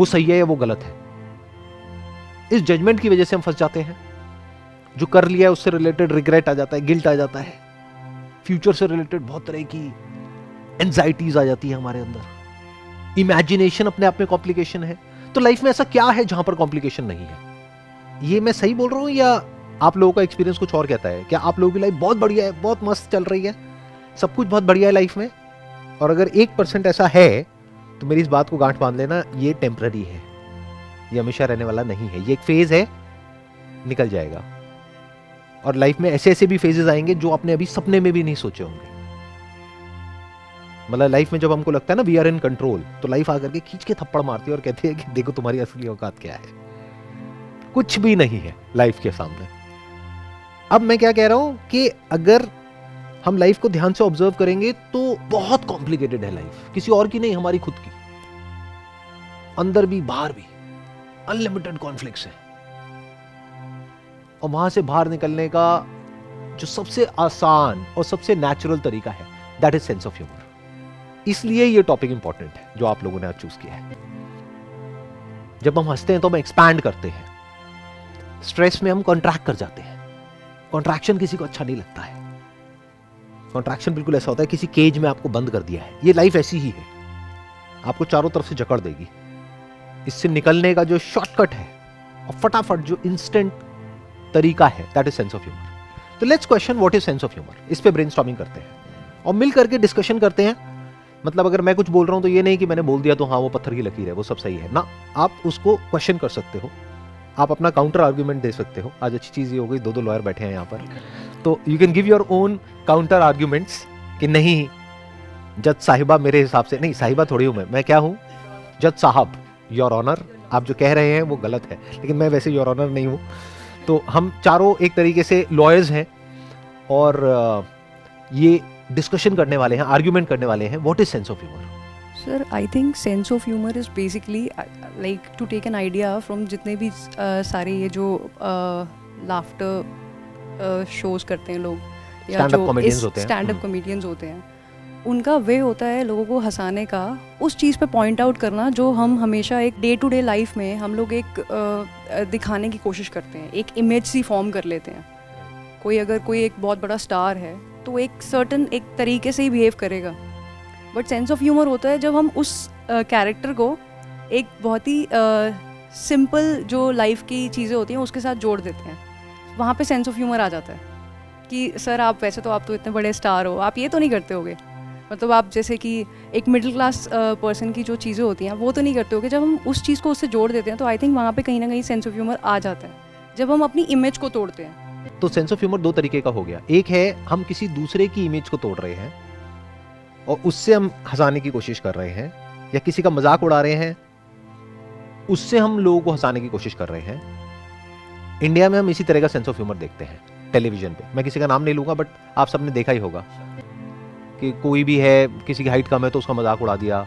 वो सही है या वो गलत है। इस जजमेंट की वजह से हम फंस जाते हैं। जो कर लिया है उससे रिलेटेड रिग्रेट आ जाता है, गिल्ट आ जाता है, फ्यूचर से रिलेटेड बहुत तरह की एंजाइटीज आ जाती है हमारे अंदर। इमेजिनेशन अपने आप में कॉम्प्लिकेशन है। तो लाइफ में ऐसा क्या है जहां पर कॉम्प्लिकेशन नहीं है? ये मैं सही बोल रहा हूं या आप लोगों का एक्सपीरियंस कुछ और कहता है? क्या आप लोगों की लाइफ बहुत बढ़िया है, बहुत मस्त चल रही है, सब कुछ बहुत बढ़िया है लाइफ में? और अगर 1% ऐसा है तो मेरी इस बात को गांठ बांध लेना, ये टेम्पररी है, ये हमेशा रहने वाला नहीं है, ये एक फेज है, निकल जाएगा। और लाइफ में ऐसे ऐसे भी फेजेस आएंगे जो आपने अभी सपने में भी नहीं सोचे होंगे। मतलब लाइफ में जब हमको लगता है ना वी आर इन कंट्रोल, तो लाइफ आकर के खींच के थप्पड़ मारती है और कहती है कि देखो तुम्हारी असली औकात क्या है। कुछ भी नहीं है लाइफ के सामने। अब मैं क्या कह रहा हूं कि अगर हम लाइफ को ध्यान से ऑब्जर्व करेंगे तो बहुत कॉम्प्लिकेटेड है लाइफ, किसी और की नहीं, हमारी खुद की। अंदर भी बाहर भी अनलिमिटेड कॉन्फ्लिक्ट्स है। और वहां से बाहर निकलने का जो सबसे आसान और सबसे नेचुरल तरीका है, that is sense of humour. इसलिए ये टॉपिक इंपॉर्टेंट है जो आप लोगों ने आज चूज किया है। जब हम हंसते हैं तो हम एक्सपैंड करते हैं, स्ट्रेस में हम कॉन्ट्रैक्ट कर जाते हैं। कॉन्ट्रैक्शन किसी को अच्छा नहीं लगता है। कॉन्ट्रैक्शन बिल्कुल ऐसा होता है किसी केज में आपको बंद कर दिया है। ये लाइफ ऐसी ही है, आपको चारों तरफ से जकड़ देगी। इससे निकलने का जो शॉर्टकट है और फटाफट जो इंस्टेंट तरीका है, that is sense of humour. तो let's question what is sense of humour. इस पे ब्रेनस्टॉर्मिंग करते हैं और मिल करके डिस्कशन करते हैं। मतलब अगर मैं कुछ बोल रहा हूं तो ये नहीं कि मैंने बोल दिया तो हाँ वो पत्थर की लकीर है, वो सब सही है ना। आप उसको क्वेश्चन कर सकते हो, आप अपना काउंटर आर्ग्यूमेंट दे सकते हो। आज अच्छी चीज ये हो गई, दो लॉयर बैठे हैं यहाँ पर, तो you can give your own counter arguments कि नहीं जज साहिबा, मेरे हिसाब से नहीं, साहिबा थोड़ी हूं मैं क्या हूं, जज साहब, योर ऑनर, आप जो कह रहे हैं वो गलत है, लेकिन मैं वैसे योर ऑनर नहीं हूं। तो हम चारों एक तरीके से लॉयर्स हैं और ये डिस्कशन करने वाले हैं, आर्ग्यूमेंट करने वाले हैं। What is sense of humour? Sir, I think sense of humor is basically like to take an idea from जितने भी सारे ये जो लाफ्टर शोज करते हैं लोग या Stand-up जो comedians होते हैं। स्टैंड अप कॉमेडियंस होते हैं, उनका वे होता है लोगों को हंसाने का, उस चीज़ पे पॉइंट आउट करना जो हम हमेशा एक डे टू डे लाइफ में हम लोग एक दिखाने की कोशिश करते हैं, एक इमेज सी फॉर्म कर लेते हैं। अगर कोई एक बहुत बड़ा स्टार है तो एक सर्टन एक तरीके से ही बिहेव करेगा, बट सेंस ऑफ ह्यूमर होता है जब हम उस कैरेक्टर को एक बहुत ही सिंपल जो लाइफ की चीज़ें होती हैं उसके साथ जोड़ देते हैं। वहाँ पे सेंस ऑफ ह्यूमर आ जाता है कि सर आप वैसे तो आप तो इतने बड़े स्टार हो, आप ये तो नहीं करते होगे। मतलब आप जैसे कि एक मिडिल क्लास पर्सन की जो चीज़ें होती हैं वो तो नहीं करते होगे। जब हम उस चीज़ को उससे जोड़ देते हैं तो आई थिंक वहाँ पे कहीं ना कहीं सेंस ऑफ ह्यूमर आ जाता है, जब हम अपनी इमेज को तोड़ते हैं। तो सेंस ऑफ ह्यूमर दो तरीके का हो गया। एक है हम किसी दूसरे की इमेज को तोड़ रहे हैं और उससे हम हंसाने की कोशिश कर रहे हैं, या किसी का मजाक उड़ा रहे हैं, उससे हम लोगों को हंसाने की कोशिश कर रहे हैं। इंडिया में हम इसी तरह का सेंस ऑफ ह्यूमर देखते हैं टेलीविजन पे। मैं किसी का नाम नहीं लूंगा, बट आप सबने देखा ही होगा कि कोई भी है, किसी की हाइट कम है तो उसका मजाक उड़ा दिया,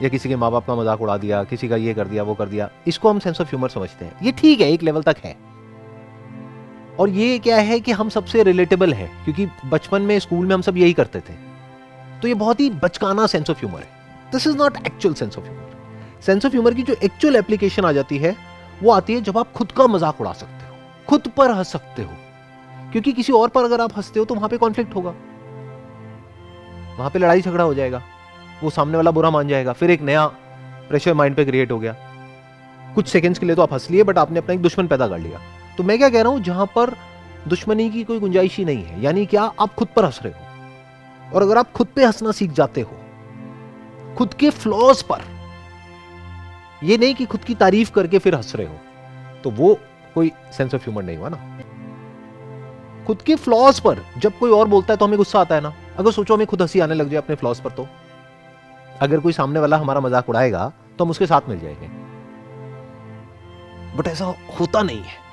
या किसी के माँ बाप का मजाक उड़ा दिया, किसी का ये कर दिया वो कर दिया। इसको हम सेंस ऑफ ह्यूमर समझते हैं। ये ठीक है, एक लेवल तक है। और ये क्या है कि हम सबसे रिलेटेबल है, क्योंकि बचपन में स्कूल में हम सब यही करते थे। तो ये बहुत ही बचकाना सेंस ऑफ ह्यूमर है। This is not actual sense of humour. Sense of humour की जो एक्चुअल एप्लीकेशन आ जाती है वो आती है जब आप खुद का मजाक उड़ा सकते हो, खुद पर हंस सकते हो। क्योंकि किसी और पर अगर आप हंसते हो तो वहां पे कॉन्फ्लिक्ट होगा, वहां पे लड़ाई झगड़ा हो जाएगा, वो सामने वाला बुरा मान जाएगा, फिर एक नया प्रेशर माइंड पे क्रिएट हो गया। कुछ सेकंड्स के लिए तो आप हंस लिए, बट आपने अपना एक दुश्मन पैदा कर लिया। तो मैं क्या कह रहा हूं, जहां पर दुश्मनी की कोई गुंजाइश ही नहीं है, यानी क्या, आप खुद पर हंस रहे हो। और अगर आप खुद पे हंसना सीख जाते हो, खुद के फ्लॉज पर, ये नहीं कि खुद की तारीफ करके फिर हंस रहे हो, तो वो कोई सेंस ऑफ ह्यूमर नहीं हुआ ना। खुद के फ्लॉज पर जब कोई और बोलता है तो हमें गुस्सा आता है ना। अगर सोचो हमें खुद हंसी आने लग जाए अपने फ्लॉज पर, तो अगर कोई सामने वाला हमारा मजाक उड़ाएगा तो हम उसके साथ मिल जाएंगे। बट ऐसा होता नहीं है।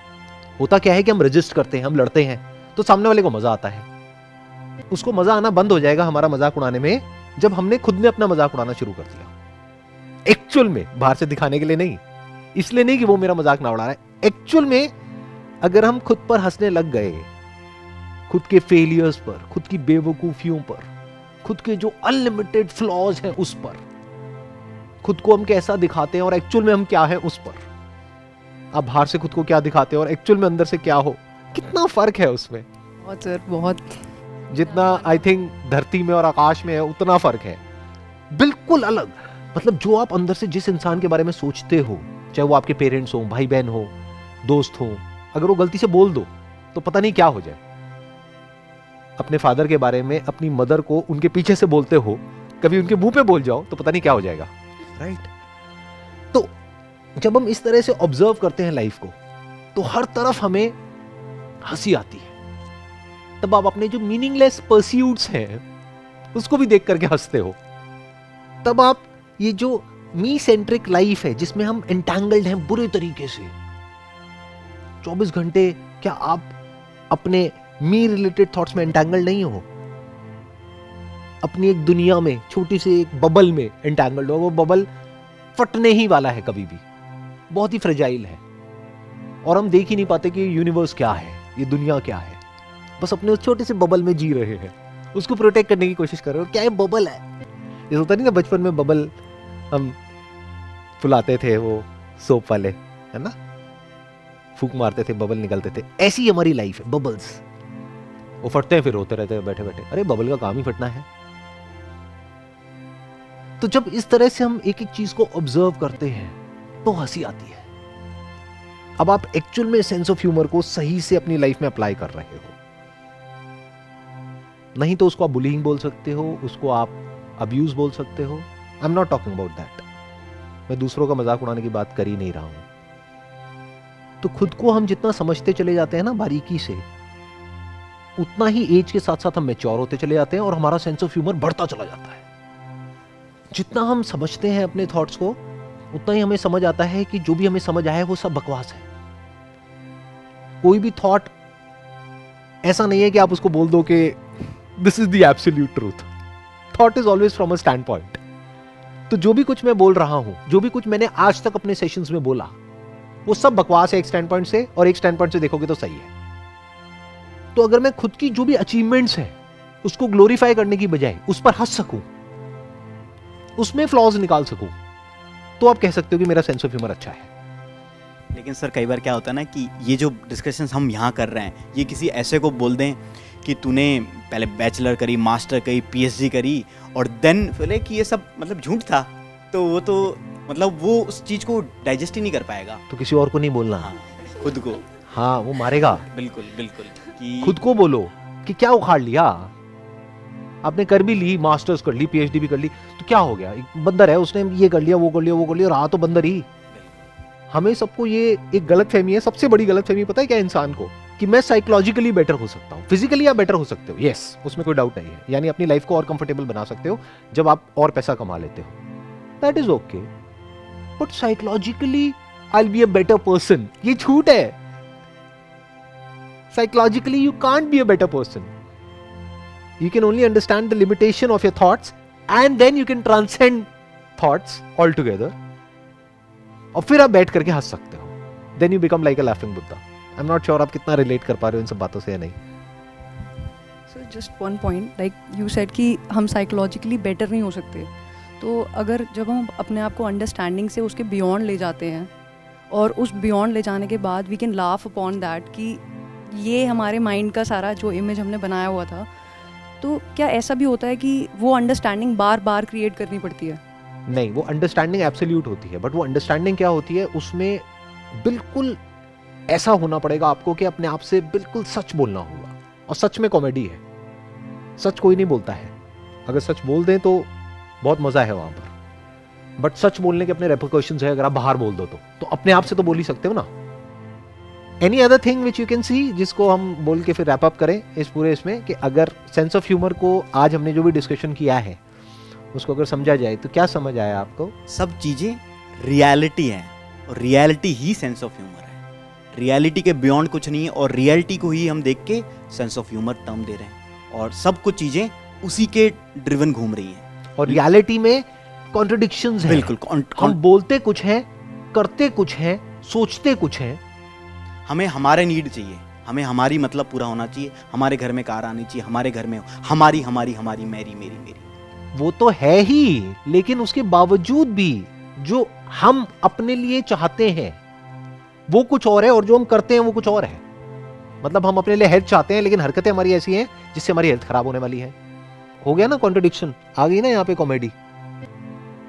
होता क्या है कि हम रजिस्ट करते हैं, हम लड़ते हैं, तो सामने वाले को मजा आता है। उसको मजा आना बंद हो जाएगा हमारा मजाक उड़ाने में जब हमने खुद में अपना मजाक उड़ाना शुरू कर दिया। एक्चुअल में, बाहर से दिखाने के लिए नहीं, इसलिए नहीं कि वो मेरा मजाक ना उड़ा रहा है। एक्चुअल में अगर हम खुद पर हंसने लग गए, खुद के फेलियर्स पर, खुद की बेवकूफियों पर, खुद के जो अनलिमिटेड फ्लॉज हैं उस पर, खुद को हम कैसा दिखाते हैं और एक्चुअल में हम क्या हैं उस पर। आप बाहर से खुद को क्या दिखाते हैं और एक्चुअल में अंदर से क्या हो, कितना फर्क है उसमें। बहुत सर, बहुत। जितना आई थिंक धरती में और आकाश में है उतना फर्क है, बिल्कुल अलग। मतलब जो आप अंदर से जिस इंसान के बारे में सोचते हो, चाहे वो आपके पेरेंट्स हो, भाई बहन हो, दोस्त हो, अगर वो गलती से बोल दो तो पता नहीं क्या हो जाए। अपने फादर के बारे में अपनी मदर को उनके पीछे से बोलते हो, कभी उनके मुंह पे बोल जाओ तो पता नहीं क्या हो जाएगा, राइट। तो जब हम इस तरह से ऑब्जर्व करते हैं लाइफ को तो हर तरफ हमें हंसी आती है। तब आप अपने जो मीनिंगलेस परस्यूट्स हैं उसको भी देख करके हंसते हो। तब आप ये जो मी सेंट्रिक लाइफ है जिसमें हम एंटैंगल्ड हैं बुरे तरीके से 24 घंटे, क्या आप अपने मी रिलेटेड थॉट्स में एंटैंगल्ड नहीं हो? अपनी एक दुनिया में छोटी सी एक बबल में एंटैंगल्ड हो। वो बबल फटने ही वाला है कभी भी, बहुत ही फ्रेजाइल है और हम देख ही नहीं पाते कि यूनिवर्स क्या है, ये दुनिया क्या है। बस अपने उस छोटे से बबल में जी रहे हैं, उसको प्रोटेक्ट करने की कोशिश कर रहे हो। क्या है, बबल है। ये होता नहीं ना, बचपन में बबल हम फुलाते थे, वो सोप वाले, है ना, फूंक मारते थे, बबल निकलते थे। ऐसी हमारी लाइफ है, बबल्स। वो फटते हैं फिर रोते रहते हैं बैठे बैठे, अरे बबल का काम ही फटना है। तो जब इस तरह से हम एक एक चीज को ऑब्जर्व करते हैं तो हंसी आती है। अब आप एक्चुअल में सेंस ऑफ ह्यूमर को सही से अपनी लाइफ में अप्लाई कर रहे हो, नहीं तो उसको आप बुलिंग बोल सकते हो, उसको आप अब्यूज बोल सकते हो। I am not talking about that. मैं दूसरों का मजाक उड़ाने की बात कर ही नहीं रहा हूं। तो खुद को हम जितना समझते चले जाते हैं ना बारीकी से, उतना ही एज के साथ साथ हम मैच्योर होते चले जाते हैं और हमारा सेंस ऑफ ह्यूमर बढ़ता चला जाता है। जितना हम समझते हैं अपने थॉट्स को, उतना ही हमें समझ आता है कि जो भी हमें समझ आया है वो सब बकवास है। कोई भी थॉट ऐसा नहीं है कि आप उसको बोल दो कि this is the absolute truth. Thought is always from a stand point. तो जो भी कुछ मैं बोल रहा हूं, जो भी कुछ मैंने आज तक अपने सेशंस में बोला, वो सब बकवास है एक स्टैंड पॉइंट से, और एक स्टैंड पॉइंट से देखोगे तो सही है। तो अगर मैं खुद की जो भी अचीवमेंट्स हैं उसको ग्लोरीफाई करने की बजाय उस पर हंस सकूं, उसमें फ्लॉज निकाल सकूं, तो आप कह सकते हो कि मेरा सेंस ऑफ ह्यूमर अच्छा है। लेकिन सर कई बार क्या होता है ना कि ये जो डिस्कशंस हम यहाँ कर रहे हैं, ये किसी ऐसे को बोल दें कि तूने पहले बैचलर करी, मास्टर करी, पीएचडी करी और देन बोले कि ये सब मतलब झूठ था, तो वो तो मतलब वो उस चीज़ को डाइजेस्ट ही नहीं कर पाएगा। तो किसी और को नहीं बोलना। हाँ, खुद को। हाँ, वो मारेगा। बिल्कुल बिल्कुल कि खुद को बोलो कि क्या उखाड़ लिया आपने, कर भी ली, मास्टर्स कर ली, पीएचडी भी कर ली, तो क्या हो गया? एक बंदर है, उसने ये कर लिया, वो कर लिया, वो कर लिया, रहा तो बंदर ही। हमें सबको ये एक गलत फहमी है, सबसे बड़ी गलत फहमी पता है क्या इंसान को, कि मैं साइकोलॉजिकली बेटर हो सकता हूँ। फिजिकली आप बेटर हो सकते हो, यस, उसमें कोई डाउट नहीं है। यानी अपनी लाइफ को और कंफर्टेबल बना सकते हो जब आप और पैसा कमा लेते हो, that is okay. But psychologically I will be a better person, ये झूठ है। Psychologically you can't be a better person. You can only understand the limitation of your thoughts and then you can transcend thoughts altogether. और फिर आप बैठ करके हंस सकते हो। Then you become like a laughing Buddha. I'm not sure आप कितना relate कर पा रहे हो इन सब बातों से या नहीं। So just one point, like you said कि हम psychologically better नहीं हो सकते। तो अगर जब हम अपने आप को अंडरस्टैंडिंग से उसके बियॉन्ड ले जाते हैं और उस बियॉन्ड ले जाने के बाद we can laugh upon that कि ये हमारे माइंड का सारा जो इमेज हमने बनाया हुआ था, तो क्या ऐसा भी होता है कि वो अंडरस्टैंडिंग बार बार क्रिएट करनी पड़ती है? नहीं, वो अंडरस्टैंडिंग एब्सोल्यूट होती है, बट वो अंडरस्टैंडिंग क्या होती है, उसमें बिल्कुल ऐसा होना पड़ेगा आपको कि अपने आप से बिल्कुल सच बोलना होगा। और सच में कॉमेडी है, सच कोई नहीं बोलता है। अगर सच बोल दें तो बहुत मजा है वहां पर, बट सच बोलने के अपने रेपरकशंस है। अगर आप बाहर बोल दो तो अपने आप से तो बोल ही सकते हो ना। Any other thing which you can see, जिसको हम बोल के फिर रैप अप करें इस पूरे इसमें, कि अगर सेंस ऑफ ह्यूमर को आज हमने जो भी डिस्कशन किया है उसको अगर समझा जाए तो क्या समझ आया आपको? सब चीजें रियलिटी है और reality he sense of humour है। रियलिटी के बियॉन्ड कुछ नहीं है और रियलिटी को ही हम देख के सेंस ऑफ ह्यूमर टर्म दे रहे हैं और सब कुछ चीजें उसी के ड्रिवन घूम रही हैं। और रियलिटी में कॉन्ट्रडिक्शंस हैं। बिल्कुल, हम बोलते कुछ हैं, करते कुछ हैं, सोचते कुछ हैं। हमें हमारे नीड चाहिए, हमें हमारी मतलब पूरा होना चाहिए, हमारे घर में कार आनी चाहिए, हमारे घर में हमारी हमारी हमारी मेरी मेरी मेरी, वो तो है ही, लेकिन उसके बावजूद भी जो हम अपने लिए चाहते हैं वो कुछ और है और जो हम करते हैं वो कुछ और है। मतलब हम अपने लिए हेल्थ चाहते हैं लेकिन हरकतें हमारी ऐसी हैं जिससे हमारी हेल्थ खराब होने वाली है। हो गया ना कॉन्ट्रडिक्शन, आ गई ना यहाँ पे कॉमेडी।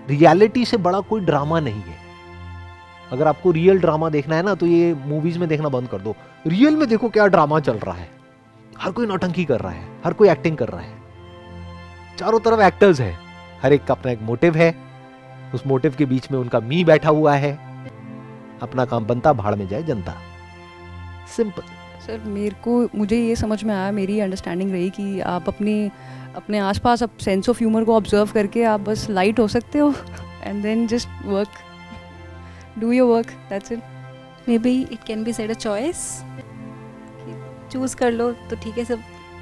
रियलिटी से बड़ा कोई ड्रामा नहीं है। अगर आपको रियल ड्रामा देखना है ना तो ये मूवीज में देखना बंद कर दो। रियल में देखो क्या ड्रामा चल रहा है। हर कोई नौटंकी कर रहा है, हर कोई एक्टिंग कर रहा है, चारों तरफ एक्टर्स है, हर एक का अपना एक मोटिव है, उस मोटिव के बीच में उनका मी बैठा हुआ है, अपना काम बनता भाड़ में जाए जनता। सिंपल। सर मुझे ये समझ में आया, मेरी अंडरस्टैंडिंग रही कि आप अपने आसपास अब सेंस ऑफ ह्यूमर को ऑब्जर्व करके आप बस लाइट हो सकते हो and then just work, do your work, that's it. Maybe it can be said a choice, choose कर लो तो ठीक है सब,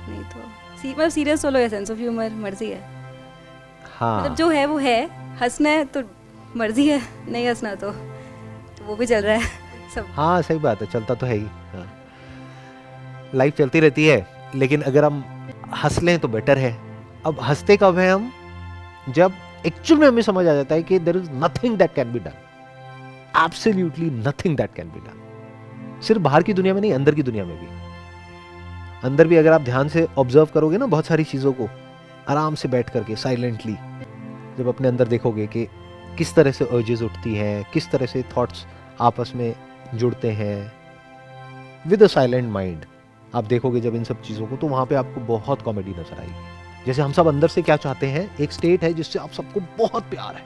नहीं तो मतलब सीरियस हो लो या सेंस ऑफ ह्यूमर, मर्जी है। हाँ मतलब जो है वो है, हंसना है तो मर्जी है, नहीं हंसना तो वो भी चल रहा है सब। हाँ सही बात है, चलता तो है ही। हाँ। लाइफ चलती रहती है लेकिन अगर हम हंस लें तो बेटर है। अब हंसते कब हैं हम? जब एक्चुअल में हमें समझ आ जाता है कि there is nothing that can be done, absolutely nothing that can be done. सिर्फ बाहर की दुनिया में नहीं, अंदर की दुनिया में भी। अंदर भी अगर आप ध्यान से ऑब्जर्व करोगे ना बहुत सारी चीजों को, आराम से बैठ करके साइलेंटली जब अपने अंदर देखोगे कि किस तरह से अर्जेस उठती हैं, किस तरह से थॉट्स आपस में जुड़ते हैं, विद अ साइलेंट माइंड आप देखोगे जब इन सब चीज़ों को, तो वहाँ पे आपको बहुत कॉमेडी नजर आएगी। जैसे हम सब अंदर से क्या चाहते हैं, एक स्टेट है जिससे आप सबको बहुत प्यार है।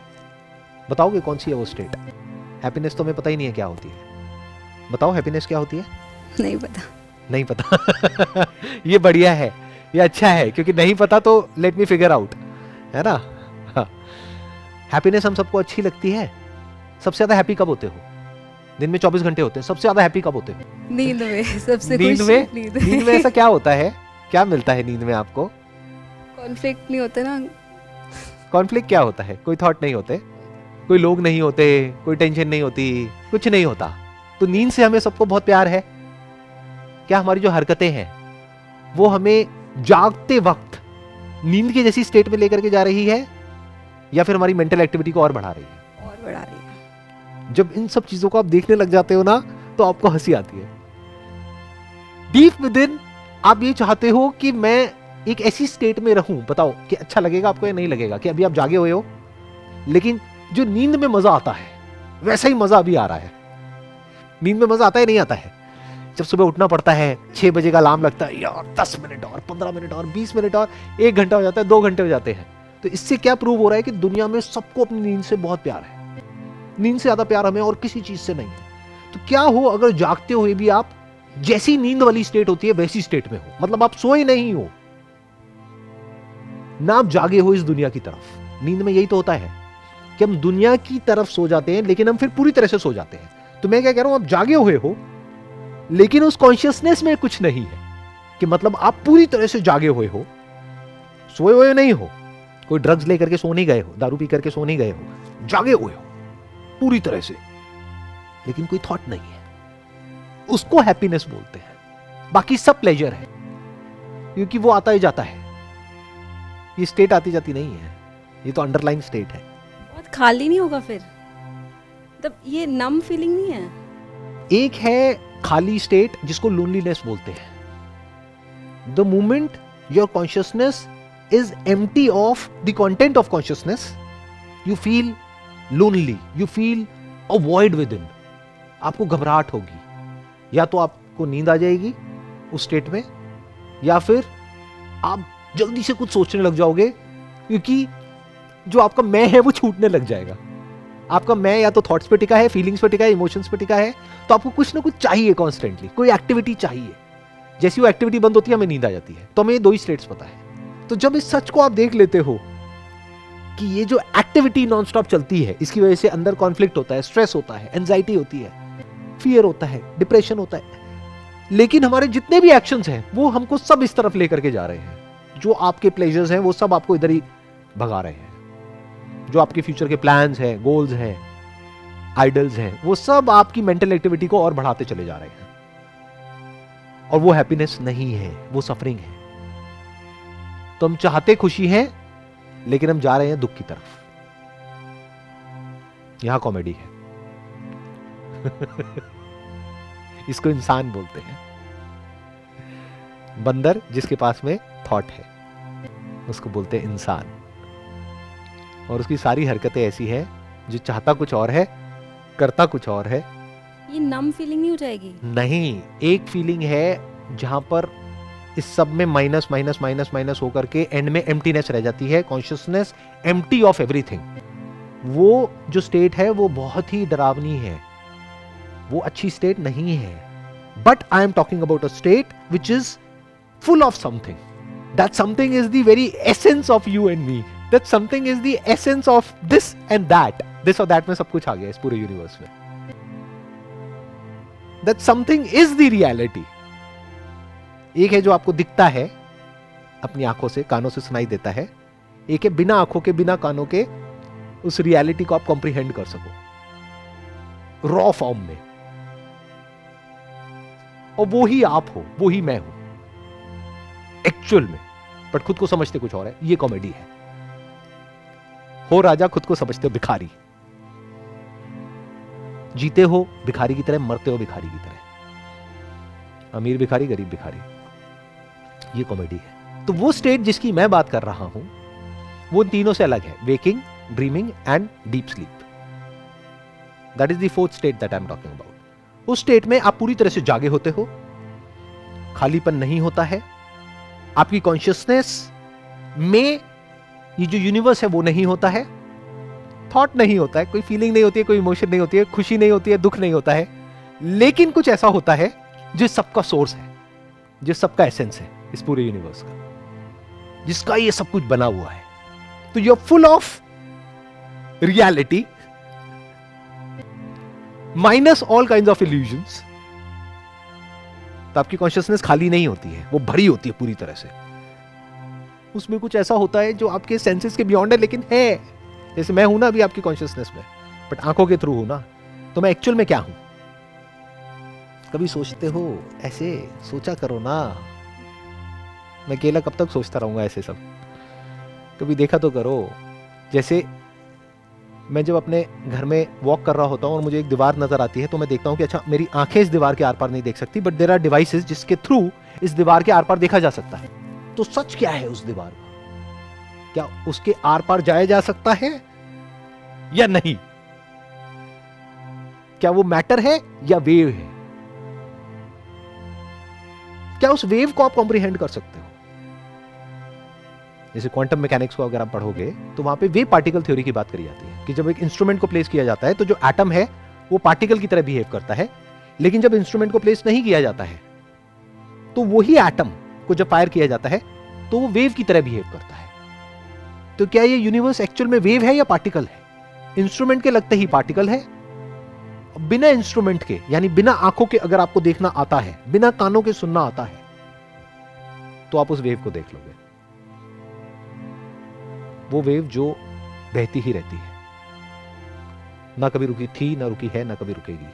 बताओगे कौन सी है वो स्टेट? हैप्पीनेस तो हमें पता ही नहीं है क्या होती है। बताओ हैप्पीनेस क्या होती है? नहीं पता। नहीं पता ये बढ़िया है, ये अच्छा है, क्योंकि नहीं पता तो लेट मी फिगर आउट, है ना। हैप्पीनेस हम सबको अच्छी लगती है। सबसे ज्यादा हैप्पी कब होते हो? दिन में 24 घंटे होते हैं, सबसे ज्यादा हैप्पी कब होते हो? नींद में सबसे नींद खुश, में? नींद नींद में ऐसा क्या होता है, क्या मिलता है नींद में आपको? कॉन्फ्लिक्ट नहीं होते ना। कॉन्फ्लिक्ट क्या होता है? कोई थॉट नहीं होते, कोई लोग नहीं होते, कोई टेंशन नहीं होती, कुछ नहीं होता। तो नींद से हमें सबको बहुत प्यार है। क्या हमारी जो हरकतें हैं वो हमें जागते वक्त नींद की जैसी स्टेट में लेकर के जा रही है, या फिर हमारी मेंटल एक्टिविटी को और बढ़ा रही है? और बढ़ा रही है। जब इन सब चीजों को आप देखने लग जाते हो ना, तो आपको हंसी आती है। डीप विद इन आप ये चाहते हो कि मैं एक ऐसी स्टेट में रहूं। बताओ कि अच्छा लगेगा आपको या नहीं लगेगा? कि अभी आप जागे हुए हो लेकिन जो नींद में मजा आता है वैसा ही मजा अभी आ रहा है। नींद में मजा आता है नहीं आता है? जब सुबह उठना पड़ता है, 6 बजे का अलार्म लगता है, यार 10 मिनट और 15 मिनट और 20 मिनट और 1 घंटा हो जाता है, 2 घंटे हो जाते हैं। तो इससे क्या प्रूव हो रहा है कि दुनिया में सबको अपनी नींद से बहुत प्यार है। नींद से ज्यादा प्यार हमें और किसी चीज से नहीं है। तो क्या हो अगर जागते हुए भी आप जैसी नींद वाली स्टेट होती है वैसी स्टेट में हो, मतलब आप सोए नहीं हो ना, आप जागे हो इस दुनिया की तरफ। नींद में यही तो होता है कि हम दुनिया की तरफ सो जाते हैं लेकिन हम फिर पूरी तरह से सो जाते हैं। तो मैं क्या कह रहा हूं, आप जागे हुए हो लेकिन उस कॉन्शियसनेस में कुछ नहीं है, कि मतलब आप पूरी तरह से जागे हुए हो, सोए हुए नहीं हो। कोई ड्रग्स लेकर के सो नहीं गए हो, दारू पी करके सो नहीं गए हो, जागे हुए हो पूरी तरह से, लेकिन कोई थॉट नहीं है। उसको हैप्पीनेस बोलते हैं। बाकी सब प्लेजर है, क्योंकि वो आता ही जाता है। ये स्टेट आती जाती नहीं है, ये तो अंडरलाइन स्टेट है। बहुत खाली नहीं होगा फिर? मतलब ये नम फीलिंग नहीं है? एक है खाली स्टेट जिसको लोनलीनेस बोलते हैं। The moment your consciousness is empty of the content of consciousness, you feel lonely, you feel a void within. आपको घबराहट होगी, या तो आपको नींद आ जाएगी उस स्टेट में, या फिर आप जल्दी से कुछ सोचने लग जाओगे, क्योंकि जो आपका मैं है वो छूटने लग जाएगा। आपका मैं या तो थॉट्स पे टिका है, फीलिंग्स पे टिका है, इमोशंस पे टिका है, तो आपको कुछ ना कुछ चाहिए, कॉन्स्टेंटली कोई एक्टिविटी चाहिए। जैसी वो एक्टिविटी बंद होती है हमें नींद आ जाती है। तो हमें ये 2 ही स्टेट्स पता है। तो जब इस सच को आप देख लेते हो कि ये जो एक्टिविटी नॉनस्टॉप चलती है, इसकी वजह से अंदर कॉन्फ्लिक्ट होता है, स्ट्रेस होता है, एंजाइटी होती है, फियर होता है, डिप्रेशन होता है, लेकिन हमारे जितने भी एक्शंस हैं वो हमको सब इस तरफ लेकर के जा रहे हैं। जो आपके प्लेजर्स हैं वो सब आपको इधर ही भगा रहे हैं। जो आपके फ्यूचर के प्लान्स हैं, गोल्स हैं, आइडल्स हैं, वो सब आपकी मेंटल एक्टिविटी को और बढ़ाते चले जा रहे हैं। और वो हैप्पीनेस नहीं है, वो सफरिंग है। तो हम चाहते खुशी हैं लेकिन हम जा रहे हैं दुख की तरफ। यहां कॉमेडी है। इसको इंसान बोलते हैं। बंदर जिसके पास में थॉट है उसको बोलते हैं इंसान, और उसकी सारी हरकतें ऐसी हैं जो चाहता कुछ और है, करता कुछ और है। ये नम फीलिंग नहीं हो जाएगी? नहीं, एक फीलिंग है जहां पर इस सब में माइनस माइनस माइनस माइनस होकर के एंड में एम्प्टीनेस रह जाती है, कॉन्शियसनेस एम्प्टी ऑफ एवरीथिंग। वो जो स्टेट है वो बहुत ही डरावनी है, वो अच्छी स्टेट नहीं है। But I am talking about a state which is full of something. That something is the very essence of you and me. That something is the essence of this and that. This or that में सब कुछ आ गया इस पूरे universe में. That something is the reality. एक है जो आपको दिखता है अपनी आंखों से, कानों से सुनाई देता है। एक है बिना आंखों के, बिना कानों के, उस रियलिटी को आप कॉम्प्रिहेंड कर सको रॉ फॉर्म में, और वो ही आप हो, वो ही मैं हूं एक्चुअल में, बट खुद को समझते कुछ और है। ये कॉमेडी है। हो राजा, खुद को समझते हो भिखारी। जीते हो भिखारी की तरह, मरते हो भिखारी की तरह। अमीर भिखारी, गरीब भिखारी, ये कॉमेडी है। तो वो स्टेट जिसकी मैं बात कर रहा हूं वो तीनों से अलग है, waking, dreaming and deep sleep. That is the fourth state that I am talking about. उस स्टेट में आप पूरी तरह से जागे होते हो, खालीपन नहीं होता है, आपकी कॉन्शियसनेस में ये जो यूनिवर्स है वो नहीं होता है, थॉट नहीं होता है, कोई फीलिंग नहीं होती है, कोई इमोशन नहीं होती है, खुशी नहीं होती है, दुख नहीं होता है, लेकिन कुछ ऐसा होता है जो सबका सोर्स है, जो सबका एसेंस है इस पूरे यूनिवर्स का, जिसका ये सब कुछ बना हुआ है। तो you are full of reality minus all kinds of illusions. तो आपकी कॉन्शियसनेस खाली नहीं होती है, वो भरी होती है पूरी तरह से। उसमें कुछ ऐसा होता है जो आपके सेंसेस के बियॉन्ड है, लेकिन है। जैसे मैं हूं ना अभी आपकी कॉन्शियसनेस में, बट आंखों के थ्रू हूं ना, तो मैं एक्चुअल में क्या हूं? कभी सोचते हो ऐसे? सोचा करो ना। मैं अकेला कब तक सोचता रहूंगा ऐसे सब? कभी देखा तो करो। जैसे मैं जब अपने घर में वॉक कर रहा होता हूं और मुझे एक दीवार नजर आती है, तो मैं देखता हूं कि अच्छा मेरी आंखें इस दीवार के आर पार नहीं देख सकती, बट देयर आर डिवाइसेस जिसके थ्रू इस दीवार के आर पार देखा जा सकता है। तो सच क्या है उस दीवार का? क्या उसके आर पार जाया जा सकता है या नहीं? क्या वो मैटर है या वेव है? क्या उस वेव को आप कॉम्प्रिहेंड कर सकते हो? जैसे क्वांटम मैकेनिक्स को अगर आप पढ़ोगे तो वहां पे वेव पार्टिकल थ्योरी की बात करी जाती है कि जब एक इंस्ट्रूमेंट को प्लेस किया जाता है तो जो एटम है वो पार्टिकल की तरह बिहेव करता है, लेकिन जब इंस्ट्रूमेंट को प्लेस नहीं किया जाता है तो वही एटम को जब फायर किया जाता है तो वो वेव की तरह बिहेव करता है। तो क्या ये यूनिवर्स एक्चुअल में वेव है या पार्टिकल है? इंस्ट्रूमेंट के लगते ही पार्टिकल है, बिना इंस्ट्रूमेंट के, यानी बिना आंखों के अगर आपको देखना आता है, बिना कानों के सुनना आता है, तो आप उस वेव को देख लोगे। वो वेव जो बहती ही रहती है, ना कभी रुकी थी, ना रुकी है, ना कभी रुकेगी।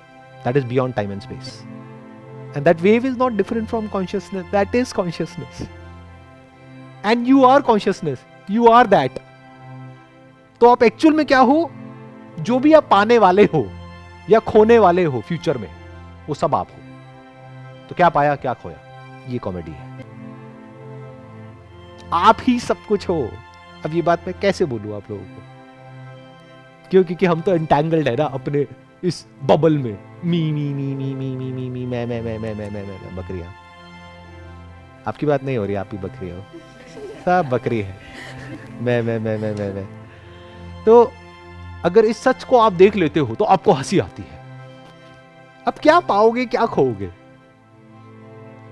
That is beyond time and space, and that wave is not different from consciousness. That is consciousness, and you are consciousness, you are that. तो आप एक्चुअल में क्या हो? जो भी आप पाने वाले हो या खोने वाले हो फ्यूचर में, वो सब आप हो। तो क्या पाया, क्या खोया? ये कॉमेडी है। आप ही सब कुछ हो। अब ये बात मैं कैसे बोलूं आप लोगों को? क्यों? क्योंकि हम तो एंटैंगल्ड है ना अपने इस बबल में। मी मी मी मी मी मी मी मी मैं बकरियां। आपकी बात नहीं हो रही, आप ही बकरी हो, सब बकरी है। मैं। तो अगर इस सच को आप देख लेते हो तो आपको हंसी आती है। अब क्या पाओगे, क्या खोओगे?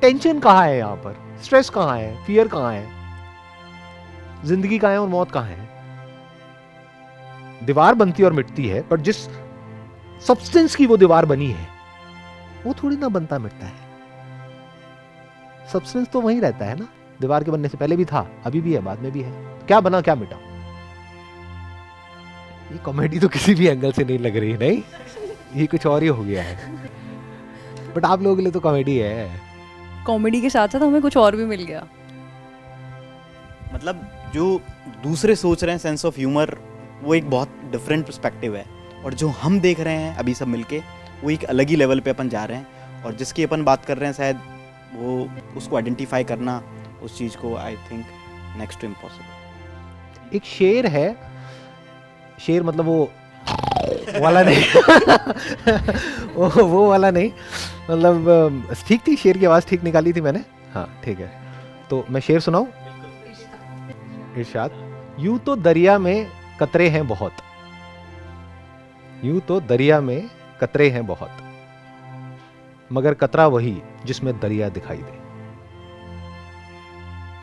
टेंशन कहां है यहां पर? स्ट्रेस कहां है? फियर कहां है? जिंदगी कहां है और मौत कहां है? दीवार बनती और मिटती है, पर जिस सब्सटेंस की वो दीवार बनी है वो थोड़ी ना बनता मिटता है। सब्सटेंस तो वहीं रहता है ना, दीवार के बनने से पहले भी था, अभी भी है, बाद में भी है। क्या बना, क्या मिटा? ये कॉमेडी तो किसी भी एंगल से नहीं लग रही, नहीं, ये कुछ और ही हो गया है। बट आप लोगों के लिए तो कॉमेडी है। कॉमेडी के साथ साथ हमें कुछ और भी मिल गया। मतलब जो दूसरे सोच रहे हैं सेंस ऑफ ह्यूमर, वो एक बहुत डिफरेंट पर्सपेक्टिव है। और जो हम देख रहे हैं अभी सब मिलके वो एक अलग ही लेवल पे अपन जा रहे हैं, और जिसकी अपन बात कर रहे हैं शायद वो उसको आइडेंटिफाई करना उस चीज़ को I think next to impossible. एक शेर है, शेर मतलब वो वाला नहीं वो वाला नहीं, मतलब ठीक थी, शेर की आवाज़ ठीक निकाली थी मैंने, हाँ ठीक है। तो मैं शेर सुनाऊं? इरशाद, यूं तो दरिया में कतरे हैं बहुत, यूं तो दरिया में कतरे हैं बहुत, मगर कतरा वही जिसमें दरिया दिखाई दे।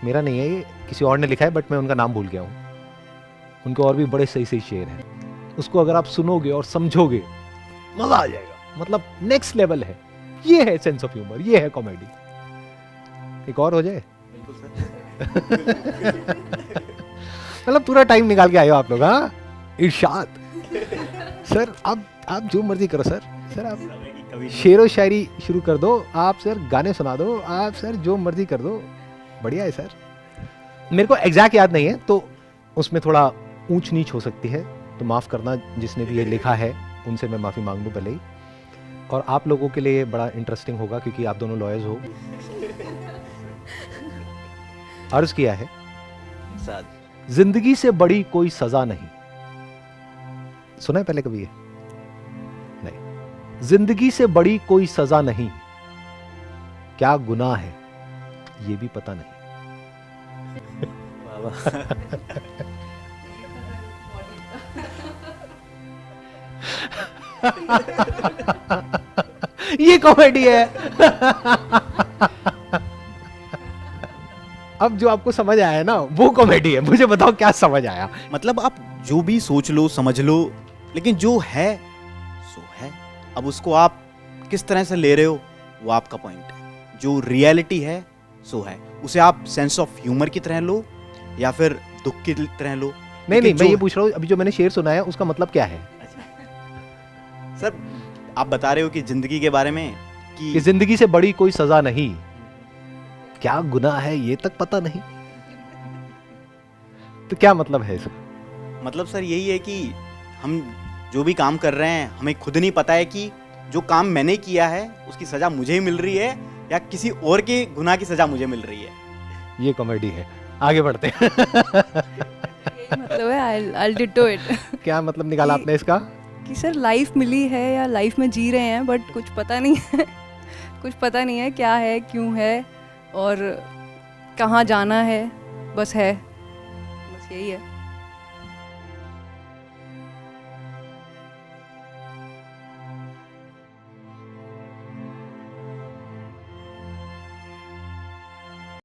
मेरा नहीं है ये, किसी और ने लिखा है, बट मैं उनका नाम भूल गया हूं। उनके और भी बड़े सही सही शेर हैं, उसको अगर आप सुनोगे और समझोगे मजा आ जाएगा, मतलब नेक्स्ट लेवल है। ये है सेंस ऑफ ह्यूमर, ये है कॉमेडी। एक और हो जाए मतलब पूरा टाइम निकाल के आए हो आप लोग। हाँ इरशाद सर, आप जो मर्जी करो सर, सर आप शेरो शायरी शुरू कर दो, आप सर गाने सुना दो, आप सर जो मर्जी कर दो, बढ़िया है सर। मेरे को एग्जैक्ट याद नहीं है तो उसमें थोड़ा ऊंच नीच हो सकती है, तो माफ़ करना जिसने भी ये लिखा है, उनसे मैं माफ़ी मांग लूँ पहले ही। और आप लोगों के लिए बड़ा इंटरेस्टिंग होगा क्योंकि आप दोनों लॉयर्स हो। अर्ज किया है, जिंदगी से बड़ी कोई सजा नहीं। सुना है पहले कभी ये? नहीं। जिंदगी से बड़ी कोई सजा नहीं, क्या गुनाह है ये भी पता नहीं। ये कॉमेडी है। अब जो आपको समझ आया ना वो कॉमेडी है, मुझे बताओ क्या समझ आया? मतलब आप जो भी सोच लो समझ लो, लेकिन जो है सो है। अब उसको आप किस तरह से ले रहे हो वो आपका पॉइंट है। जो रियलिटी है सो है, उसे आप सेंस ऑफ ह्यूमर की तरह लो या फिर दुख की तरह लो। नहीं, मैं ये पूछ रहा हूँ, अभी जो मैंने शेर सुनाया उसका मतलब क्या है? सर आप बता रहे हो कि जिंदगी के बारे में कि जिंदगी से बड़ी कोई सजा नहीं, क्या गुनाह है ये तक पता नहीं, तो क्या मतलब है इसका? मतलब सर यही है कि हम जो भी काम कर रहे हैं हमें खुद नहीं पता है कि जो काम मैंने किया है उसकी सजा मुझे ही मिल रही है या किसी और के गुनाह की सजा मुझे मिल रही है। ये कॉमेडी है। आगे बढ़ते हैं। मतलब है I'll ditto it। क्या मतलब निकाला आपने इसका? कि सर लाइफ मिली है या लाइफ में जी रहे हैं, बट कुछ पता नहीं है कुछ पता नहीं है क्या है, क्यों है और कहाँ जाना है, बस है, बस यही है।